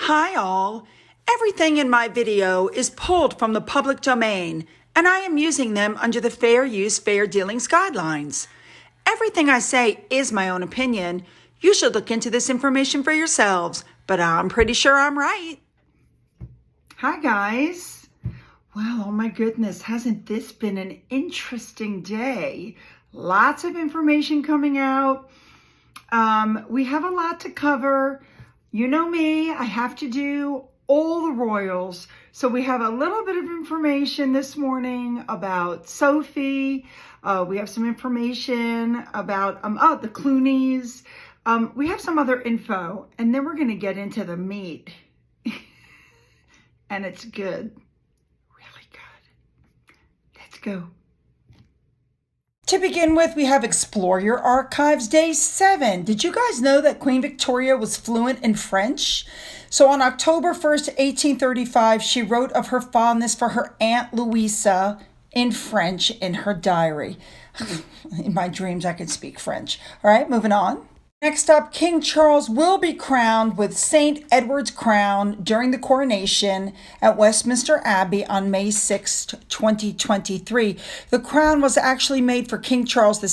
Hi all! Everything in my video is pulled from the public domain, and I am using them under the Fair Use, Fair Dealings guidelines. Everything I say is my own opinion. You should look into this information for yourselves, but I'm pretty sure I'm right. Hi guys! Well, oh my goodness, hasn't this been an interesting day? Lots of information coming out. We have a lot to cover. You know me, I have to do all the royals. So we have a little bit of information this morning about Sophie. We have some information about the Clooneys. We have some other info, and then we're going to get into the meat. And it's good. Really good. Let's go. To begin with, we have Explore Your Archives Day 7. Did you guys know that Queen Victoria was fluent in French? So on October 1st, 1835, she wrote of her fondness for her Aunt Louisa in French in her diary. In my dreams, I could speak French. All right, moving on. Next up, King Charles will be crowned with St. Edward's crown during the coronation at Westminster Abbey on May 6, 2023. The crown was actually made for King Charles II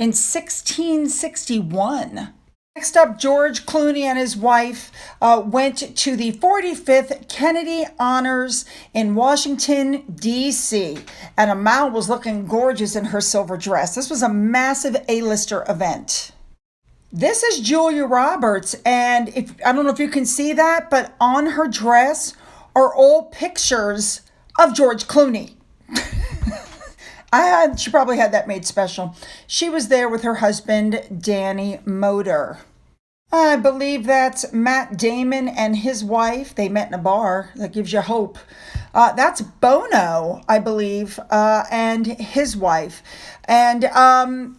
in 1661. Next up, George Clooney and his wife went to the 45th Kennedy Honors in Washington, D.C. And Amal was looking gorgeous in her silver dress. This was a massive A-lister event. This is Julia Roberts, and I don't know if you can see that, but on her dress are all pictures of George Clooney. She probably had that made special. She was there with her husband, Danny Moder. I believe that's Matt Damon and his wife. They met in a bar. That gives you hope. That's Bono, I believe, and his wife. And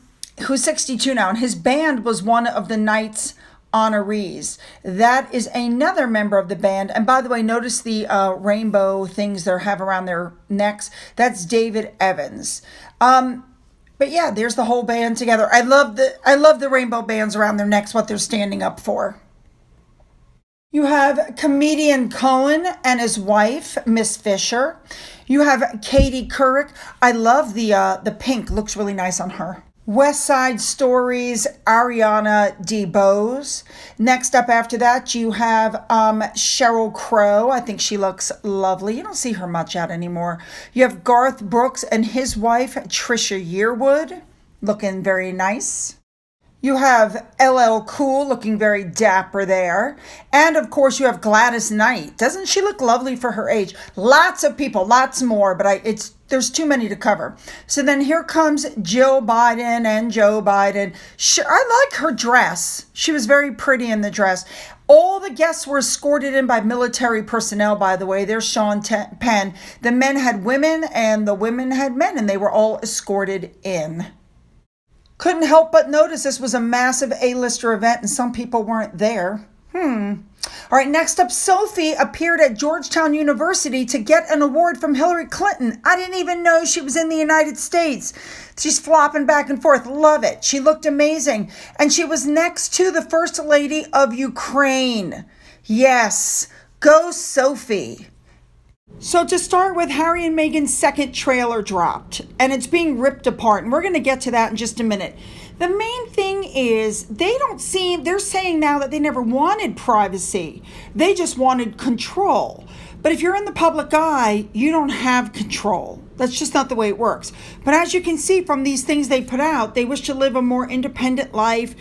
who's 62 now, and his band was one of the night's honorees. That is another member of the band. And by the way, notice the rainbow things they have around their necks. That's David Evans. But yeah, there's the whole band together. I love the rainbow bands around their necks, what they're standing up for. You have comedian Cohen and his wife, Miss Fisher. You have Katie Couric. I love the pink. Looks really nice on her. West Side Story's Ariana DeBose. Next up after that, you have Sheryl Crow. I think she looks lovely. You don't see her much out anymore. You have Garth Brooks and his wife, Trisha Yearwood, looking very nice. You have LL Cool looking very dapper there. And of course you have Gladys Knight. Doesn't she look lovely for her age? Lots of people, lots more, but there's too many to cover. So then here comes Jill Biden and Joe Biden. I like her dress. She was very pretty in the dress. All the guests were escorted in by military personnel, by the way. There's Sean Penn. The men had women and the women had men, and they were all escorted in. Couldn't help but notice this was a massive A-lister event and some people weren't there. All right, next up, Sophie appeared at Georgetown University to get an award from Hillary Clinton. I didn't even know she was in the United States. She's flopping back and forth. Love it. She looked amazing. And she was next to the First Lady of Ukraine. Yes, go Sophie. So to start with, Harry and Meghan's second trailer dropped, and it's being ripped apart, and we're going to get to that in just a minute. The main thing is they're saying now that they never wanted privacy. They just wanted control. But if you're in the public eye, you don't have control. That's just not the way it works. But as you can see from these things they put out, they wish to live a more independent life,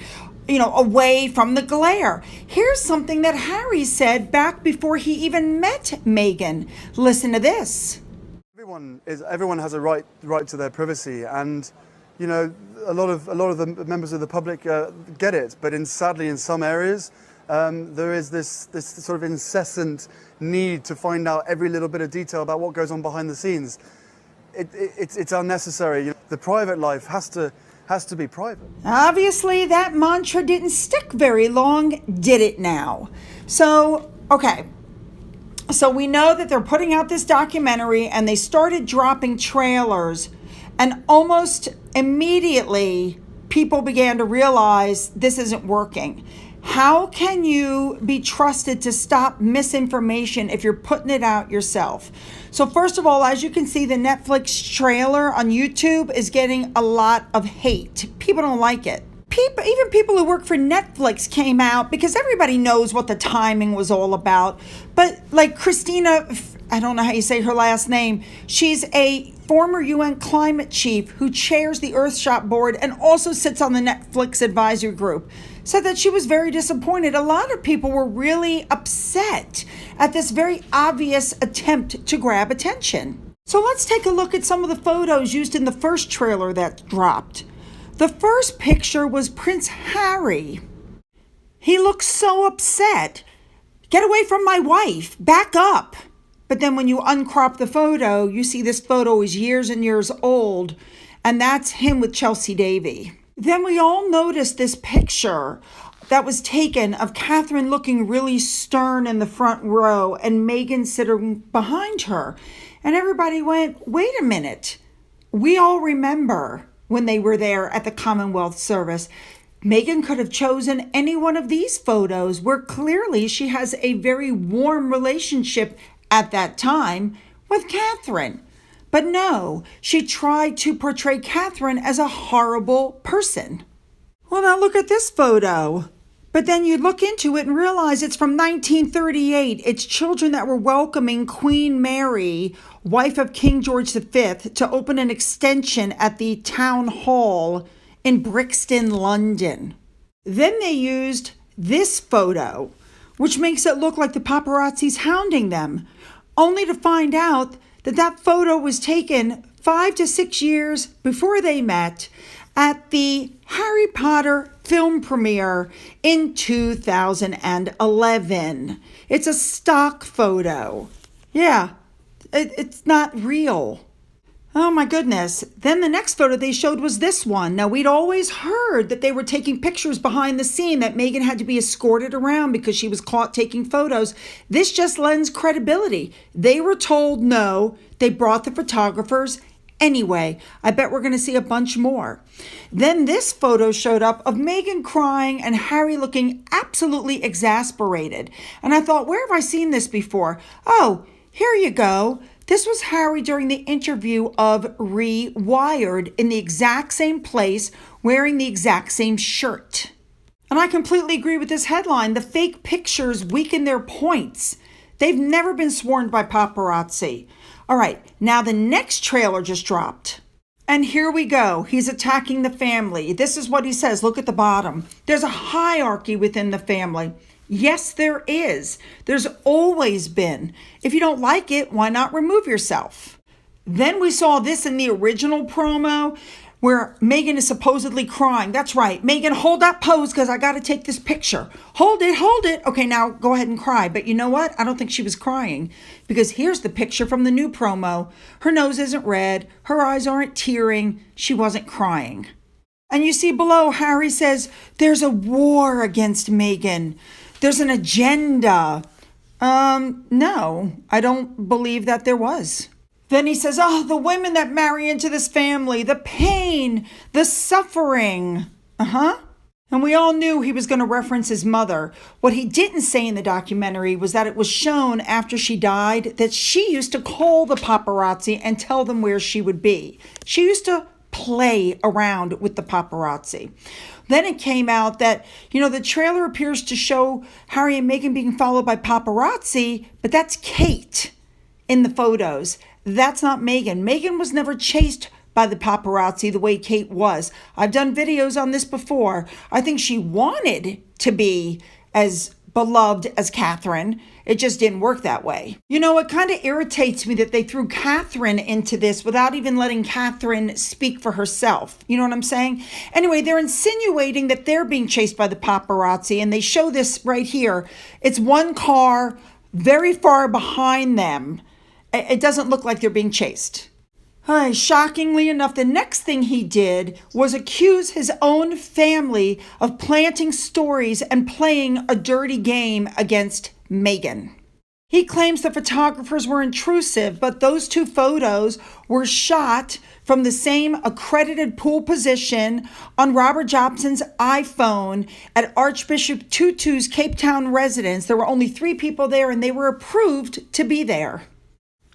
away from the glare. Here's something that Harry said back before he even met Meghan. Listen to this. Everyone has a right to their privacy, and a lot of the members of the public get it. But sadly, in some areas, there is this sort of incessant need to find out every little bit of detail about what goes on behind the scenes. It's unnecessary. The private life has to be private. Obviously, that mantra didn't stick very long, did it now? So, okay. So we know that they're putting out this documentary and they started dropping trailers, and almost immediately people began to realize this isn't working. How can you be trusted to stop misinformation if you're putting it out yourself? So first of all, as you can see, the Netflix trailer on YouTube is getting a lot of hate. People don't like it. Even people who work for Netflix came out because everybody knows what the timing was all about. But like Christina, I don't know how you say her last name, she's a former UN climate chief who chairs the Earthshot board and also sits on the Netflix advisory group, said that she was very disappointed. A lot of people were really upset at this very obvious attempt to grab attention. So let's take a look at some of the photos used in the first trailer that dropped. The first picture was Prince Harry. He looks so upset. Get away from my wife. Back up. But then when you uncrop the photo, you see this photo is years and years old, and that's him with Chelsea Davy. Then we all noticed this picture that was taken of Catherine looking really stern in the front row and Meghan sitting behind her. And everybody went, wait a minute. We all remember when they were there at the Commonwealth Service. Meghan could have chosen any one of these photos where clearly she has a very warm relationship at that time with Catherine. But no, she tried to portray Catherine as a horrible person. Well, now look at this photo. But then you look into it and realize it's from 1938. It's children that were welcoming Queen Mary, wife of King George V, to open an extension at the town hall in Brixton, London. Then they used this photo, which makes it look like the paparazzi's hounding them, only to find out that that photo was taken 5 to 6 years before they met at the Harry Potter film premiere in 2011. It's a stock photo. Yeah, it's not real. Oh my goodness. Then the next photo they showed was this one. Now, we'd always heard that they were taking pictures behind the scene, that Meghan had to be escorted around because she was caught taking photos. This just lends credibility. They were told no. They brought the photographers anyway. I bet we're going to see a bunch more. Then this photo showed up of Meghan crying and Harry looking absolutely exasperated. And I thought, where have I seen this before? Oh, here you go. This was Harry during the interview of Rewired in the exact same place, wearing the exact same shirt. And I completely agree with this headline. The fake pictures weaken their points. They've never been swarmed by paparazzi. All right, now the next trailer just dropped. And here we go. He's attacking the family. This is what he says. Look at the bottom. There's a hierarchy within the family. Yes, there is. There's always been. If you don't like it, why not remove yourself? Then we saw this in the original promo where Meghan is supposedly crying. That's right. Meghan, hold that pose because I got to take this picture. Hold it, hold it. Okay, now go ahead and cry. But you know what? I don't think she was crying because here's the picture from the new promo. Her nose isn't red. Her eyes aren't tearing. She wasn't crying. And you see below, Harry says, there's a war against Meghan. There's an agenda. No, I don't believe that there was. Then he says, oh, the women that marry into this family, the pain, the suffering. And we all knew he was going to reference his mother. What he didn't say in the documentary was that it was shown after she died that she used to call the paparazzi and tell them where she would be. She used to play around with the paparazzi. Then it came out that, the trailer appears to show Harry and Meghan being followed by paparazzi, but that's Kate in the photos. That's not Meghan. Meghan was never chased by the paparazzi the way Kate was. I've done videos on this before. I think she wanted to be as beloved as Catherine. It just didn't work that way. It kind of irritates me that they threw Catherine into this without even letting Catherine speak for herself. You know what I'm saying? Anyway, they're insinuating that they're being chased by the paparazzi, and they show this right here. It's one car very far behind them. It doesn't look like they're being chased. Shockingly enough, the next thing he did was accuse his own family of planting stories and playing a dirty game against Meghan. He claims the photographers were intrusive, but those two photos were shot from the same accredited pool position on Robert Jobson's iPhone at Archbishop Tutu's Cape Town residence. There were only 3 people there, and they were approved to be there.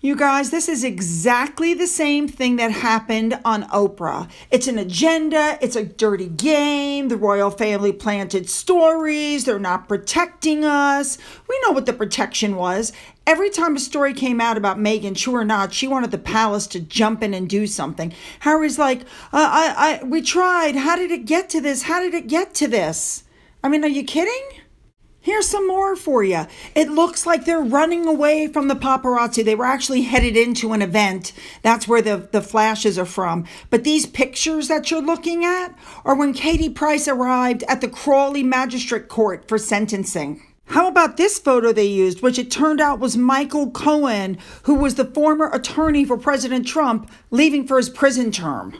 You guys, this is exactly the same thing that happened on Oprah. It's an agenda. It's a dirty game. The royal family planted stories. They're not protecting us. We know what the protection was. Every time a story came out about Meghan, true or not, she wanted the palace to jump in and do something. Harry's like, we tried. How did it get to this? How did it get to this? I mean, are you kidding? Here's some more for you. It looks like they're running away from the paparazzi. They were actually headed into an event. That's where the flashes are from. But these pictures that you're looking at are when Katie Price arrived at the Crawley Magistrate Court for sentencing. How about this photo they used, which it turned out was Michael Cohen, who was the former attorney for President Trump, leaving for his prison term.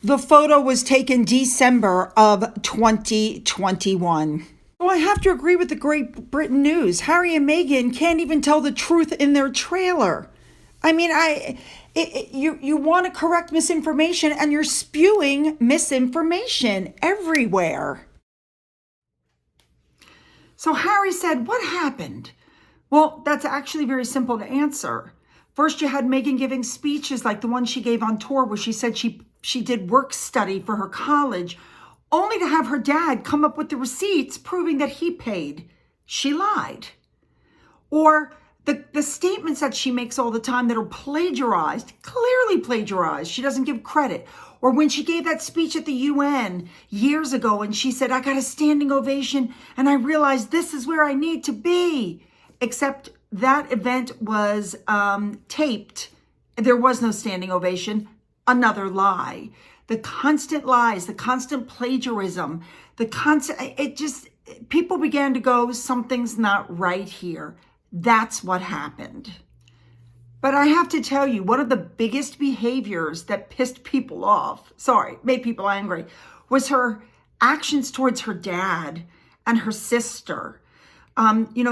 The photo was taken December of 2021. Well, I have to agree with the Great Britain News. Harry and Meghan can't even tell the truth in their trailer. I mean, you want to correct misinformation, and you're spewing misinformation everywhere. So Harry said, what happened? Well, that's actually very simple to answer. First, you had Meghan giving speeches like the one she gave on tour where she said she did work study for her college, only to have her dad come up with the receipts proving that he paid. She lied. Or the statements that she makes all the time that are plagiarized, clearly plagiarized. She doesn't give credit. Or when she gave that speech at the UN years ago and she said, I got a standing ovation and I realized this is where I need to be. Except that event was taped. There was no standing ovation. Another lie. The constant lies, the constant plagiarism, people began to go, something's not right here. That's what happened. But I have to tell you, one of the biggest behaviors that pissed people off, made people angry, was her actions towards her dad and her sister.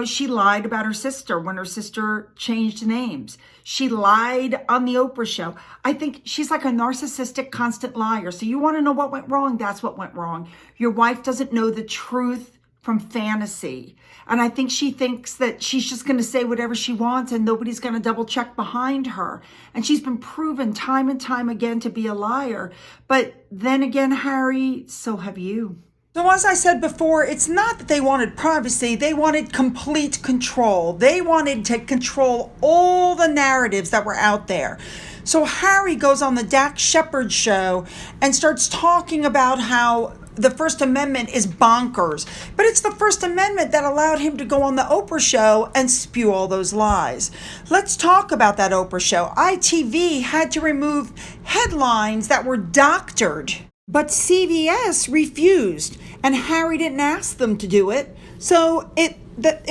She lied about her sister when her sister changed names. She lied on the Oprah show. I think she's like a narcissistic, constant liar. So you want to know what went wrong? That's what went wrong. Your wife doesn't know the truth from fantasy. And I think she thinks that she's just going to say whatever she wants and nobody's going to double check behind her. And she's been proven time and time again to be a liar. But then again, Harry, so have you. So as I said before, it's not that they wanted privacy, they wanted complete control. They wanted to control all the narratives that were out there. So Harry goes on the Dax Shepard show and starts talking about how the First Amendment is bonkers. But it's the First Amendment that allowed him to go on the Oprah show and spew all those lies. Let's talk about that Oprah show. ITV had to remove headlines that were doctored. But CBS refused, and Harry didn't ask them to do it. So it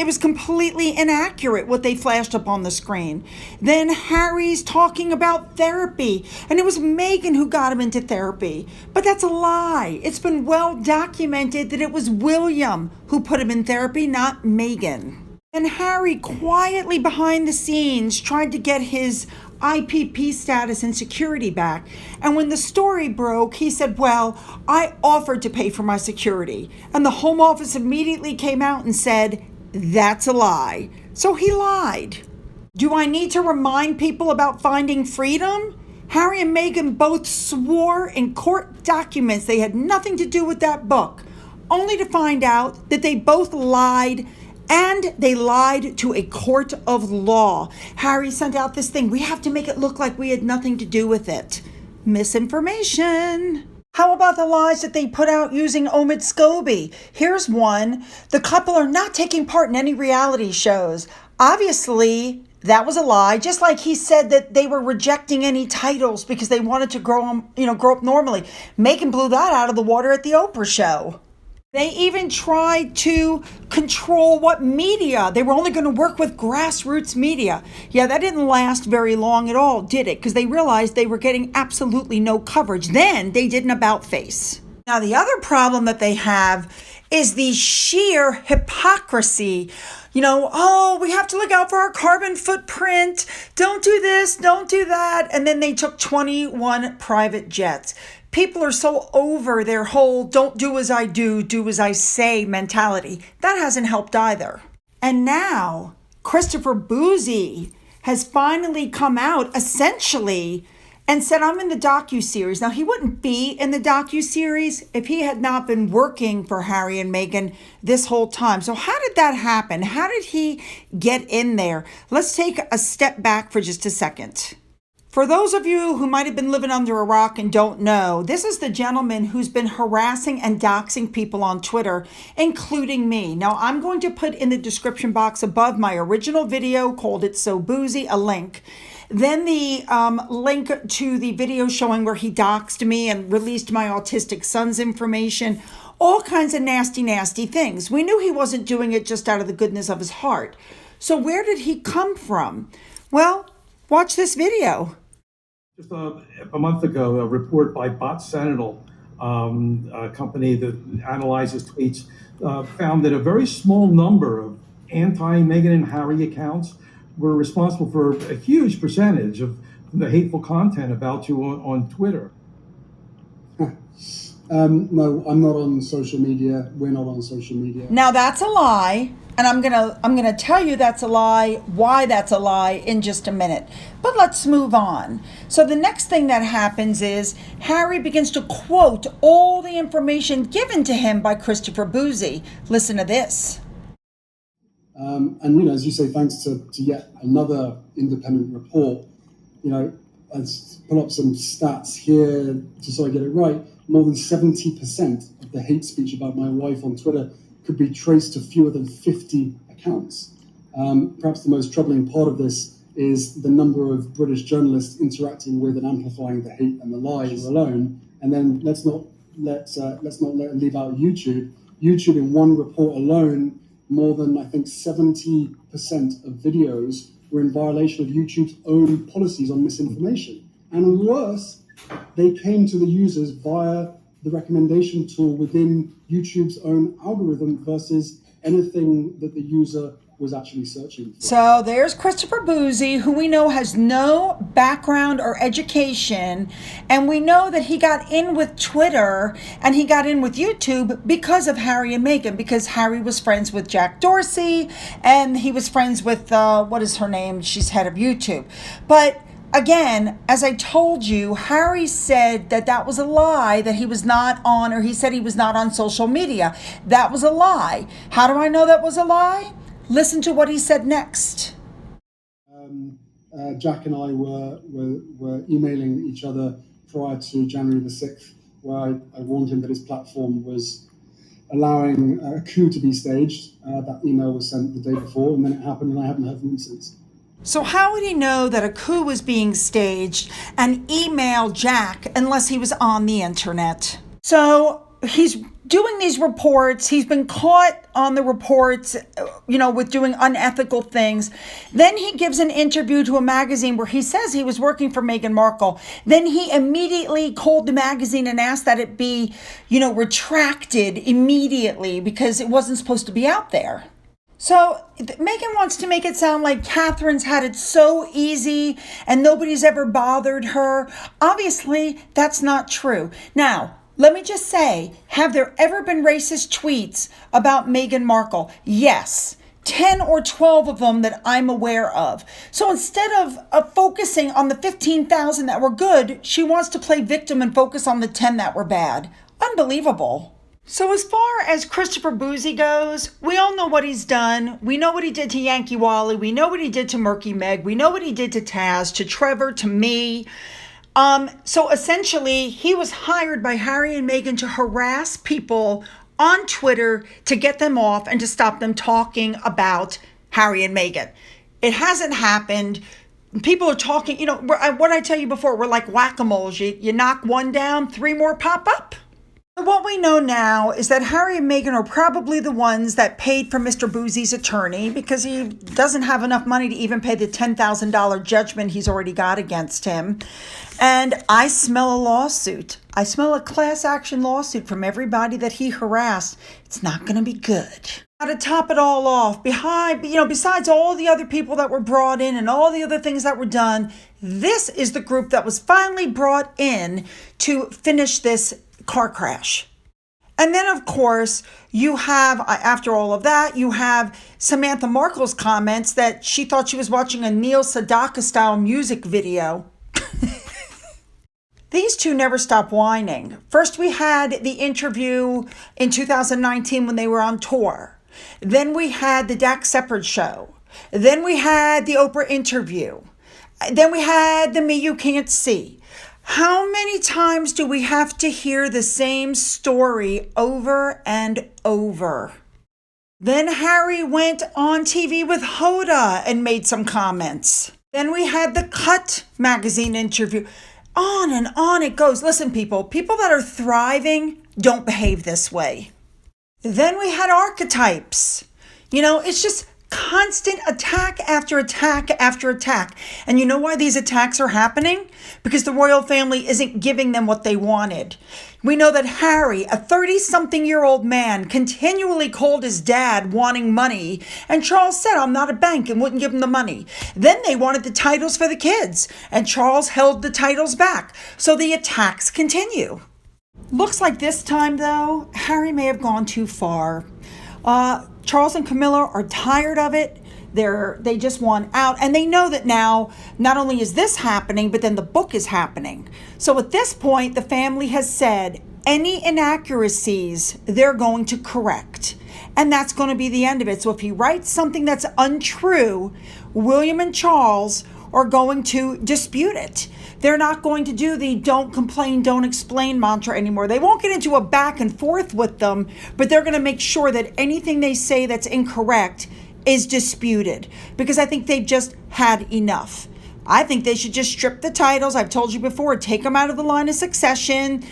was completely inaccurate what they flashed up on the screen. Then Harry's talking about therapy, and it was Meghan who got him into therapy. But that's a lie. It's been well documented that it was William who put him in therapy, not Meghan. And Harry quietly behind the scenes tried to get his IPP status and security back. And when the story broke, he said, well, I offered to pay for my security. And the Home Office immediately came out and said, that's a lie. So he lied. Do I need to remind people about finding freedom? Harry and Meghan both swore in court documents they had nothing to do with that book, only to find out that they both lied. And they lied to a court of law. Harry sent out this thing. We have to make it look like we had nothing to do with it. Misinformation. How about the lies that they put out using Omid Scobie? Here's one. The couple are not taking part in any reality shows. Obviously, that was a lie. Just like he said that they were rejecting any titles because they wanted to grow up normally. Meghan blew that out of the water at the Oprah show. They even tried to control what media. They were only going to work with grassroots media. Yeah, that didn't last very long at all, did it? Because they realized they were getting absolutely no coverage. Then they did an about face. Now, the other problem that they have is the sheer hypocrisy. Oh, we have to look out for our carbon footprint. Don't do this, don't do that. And then they took 21 private jets. People are so over their whole don't do as I do as I say mentality. That hasn't helped either. And now Christopher Bouzy has finally come out essentially and said, I'm in the docuseries. Now, he wouldn't be in the docuseries if he had not been working for Harry and Meghan this whole time. So how did that happen? How did he get in there? Let's take a step back for just a second. For those of you who might have been living under a rock and don't know, this is the gentleman who's been harassing and doxing people on Twitter, including me. Now, I'm going to put in the description box above my original video called It's So Bouzy, a link. Then the link to the video showing where he doxed me and released my autistic son's information, all kinds of nasty, nasty things. We knew he wasn't doing it just out of the goodness of his heart. So where did he come from? Well, watch this video. Just a month ago, a report by Bot Sentinel, a company that analyzes tweets, found that a very small number of anti-Meghan and Harry accounts were responsible for a huge percentage of the hateful content about you on Twitter. No, I'm not on social media. We're not on social media. Now that's a lie, and I'm gonna tell you that's a lie, why that's a lie in just a minute. But let's move on. So the next thing that happens is Harry begins to quote all the information given to him by Christopher Bouzy. Listen to this. And as you say, thanks to yet another independent report, let's pull up some stats here just so I get it right. More than 70% of the hate speech about my wife on Twitter could be traced to fewer than 50 accounts. Perhaps the most troubling part of this is the number of British journalists interacting with and amplifying the hate and the lies alone. And then let's not leave out YouTube. YouTube, in one report alone, more than, I think, 70% of videos were in violation of YouTube's own policies on misinformation. And worse, they came to the users via the recommendation tool within YouTube's own algorithm versus anything that the user was actually searching for. So there's Christopher Bouzy, who we know has no background or education, and we know that he got in with Twitter and he got in with YouTube because of Harry and Meghan, because Harry was friends with Jack Dorsey and he was friends with, what is her name? She's head of YouTube. But again, as I told you, Harry said that was a lie, that he was not on, or he said he was not on social media. That was a lie. How do I know that was a lie? Listen to what he said next. Jack and I were emailing each other prior to January the 6th, where I warned him that his platform was allowing a coup to be staged. That email was sent the day before, and then it happened, and I haven't heard from him since. So how would he know that a coup was being staged and email Jack unless he was on the internet? So he's doing these reports. He's been caught on the reports, with doing unethical things. Then he gives an interview to a magazine where he says he was working for Meghan Markle. Then he immediately called the magazine and asked that it be, retracted immediately because it wasn't supposed to be out there. So Meghan wants to make it sound like Catherine's had it so easy and nobody's ever bothered her. Obviously, that's not true. Now, let me just say, have there ever been racist tweets about Meghan Markle? Yes. 10 or 12 of them that I'm aware of. So instead of focusing on the 15,000 that were good, she wants to play victim and focus on the 10 that were bad. Unbelievable. So as far as Christopher Bouzy goes, we all know what he's done. We know what he did to Yankee Wally. We know what he did to Murky Meg. We know what he did to Taz, to Trevor, to me. So essentially, he was hired by Harry and Meghan to harass people on Twitter to get them off and to stop them talking about Harry and Meghan. It hasn't happened. People are talking, what I tell you before, we're like whack-a-moles. You knock one down, three more pop up. What we know now is that Harry and Meghan are probably the ones that paid for Mr. Bouzy's attorney because he doesn't have enough money to even pay the $10,000 judgment he's already got against him. And I smell a lawsuit. I smell a class action lawsuit from everybody that he harassed. It's not going to be good. Now, to top it all off, besides all the other people that were brought in and all the other things that were done, this is the group that was finally brought in to finish this car crash. And then, of course, you have, after all of that, you have Samantha Markle's comments that she thought she was watching a Neil Sedaka style music video. These two never stop whining. First, we had the interview in 2019 when they were on tour. Then we had the Dax Shepard show. Then we had the Oprah interview. Then we had the Me You Can't See. How many times do we have to hear the same story over and over? Then Harry went on TV with Hoda and made some comments. Then we had the Cut magazine interview. On and on it goes. Listen, people that are thriving don't behave this way. Then we had archetypes. It's just constant attack after attack after attack. And you know why these attacks are happening? Because the royal family isn't giving them what they wanted. We know that Harry, a 30-something-year-old man, continually called his dad wanting money, and Charles said, I'm not a bank, and wouldn't give him the money. Then they wanted the titles for the kids, and Charles held the titles back. So the attacks continue. Looks like this time, though, Harry may have gone too far. Charles and Camilla are tired of it. They just want out. And they know that now, not only is this happening, but then the book is happening. So at this point, the family has said any inaccuracies they're going to correct. And that's going to be the end of it. So if he writes something that's untrue, William and Charles are going to dispute it. They're not going to do the don't complain, don't explain mantra anymore. They won't get into a back and forth with them, but they're going to make sure that anything they say that's incorrect is disputed, because I think they've just had enough. I think they should just strip the titles. I've told you before, take them out of the line of succession.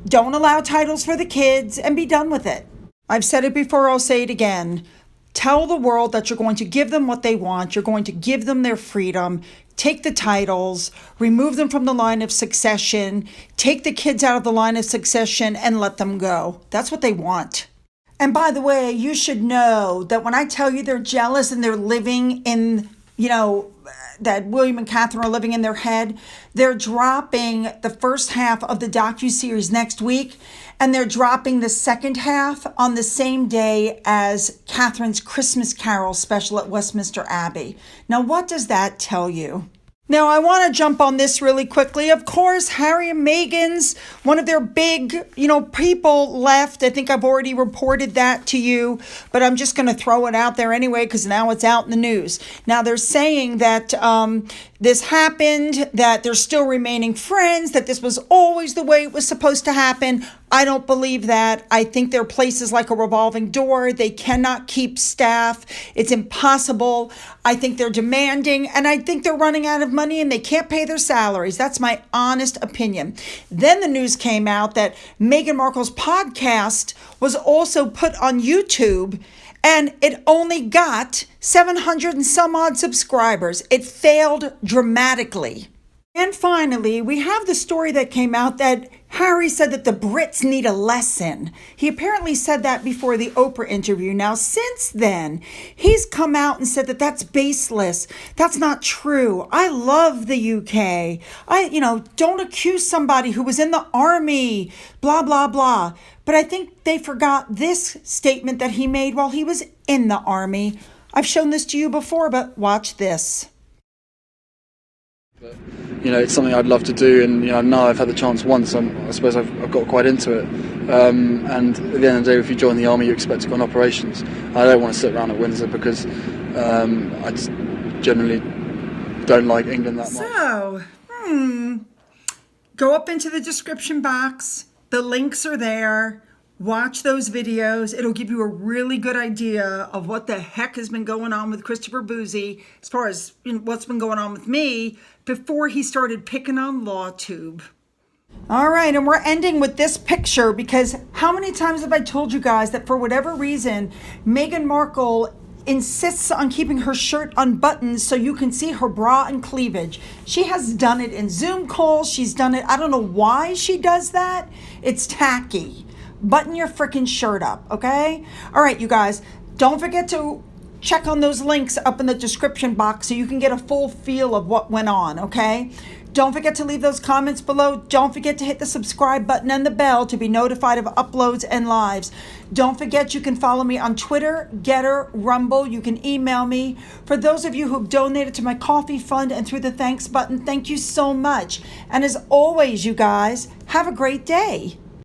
Don't allow titles for the kids and be done with it. I've said it before, I'll say it again. Tell the world that you're going to give them what they want. You're going to give them their freedom. Take the titles, remove them from the line of succession, take the kids out of the line of succession and let them go. That's what they want. And by the way, you should know that when I tell you they're jealous and they're living in, that William and Catherine are living in their head, they're dropping the first half of the docuseries next week, and they're dropping the second half on the same day as Catherine's Christmas Carol special at Westminster Abbey. Now, what does that tell you? Now, I want to jump on this really quickly. Of course, Harry and Meghan's, one of their big, people left. I think I've already reported that to you, but I'm just going to throw it out there anyway because now it's out in the news. Now, they're saying that this happened, that they're still remaining friends, that this was always the way it was supposed to happen. I don't believe that. I think their place is like a revolving door. They cannot keep staff. It's impossible. I think they're demanding, and I think they're running out of money and they can't pay their salaries. That's my honest opinion. Then the news came out that Meghan Markle's podcast was also put on YouTube, and it only got 700 and some odd subscribers. It failed dramatically. And finally, we have the story that came out that Harry said that the Brits need a lesson. He apparently said that before the Oprah interview. Now, since then, he's come out and said that that's baseless. That's not true. I love the UK. Don't accuse somebody who was in the army, blah, blah, blah. But I think they forgot this statement that he made while he was in the army. I've shown this to you before, but watch this. It's something I'd love to do, and now I've had the chance once. I suppose I've got quite into it. And at the end of the day, if you join the army, you expect to go on operations. I don't want to sit around at Windsor because I just generally don't like England that much. So, go up into the description box. The links are there. Watch those videos. It'll give you a really good idea of what the heck has been going on with Christopher Bouzy, as far as what's been going on with me before he started picking on LawTube. All right, and we're ending with this picture because how many times have I told you guys that for whatever reason, Meghan Markle insists on keeping her shirt unbuttoned so you can see her bra and cleavage. She has done it in Zoom calls. She's done it. I don't know why she does that. It's tacky. Button your freaking shirt up, okay? All right, you guys, don't forget to check on those links up in the description box so you can get a full feel of what went on, okay? Don't forget to leave those comments below. Don't forget to hit the subscribe button and the bell to be notified of uploads and lives. Don't forget you can follow me on Twitter, Getter, Rumble. You can email me. For those of you who've donated to my coffee fund and through the thanks button, thank you so much. And as always, you guys, have a great day.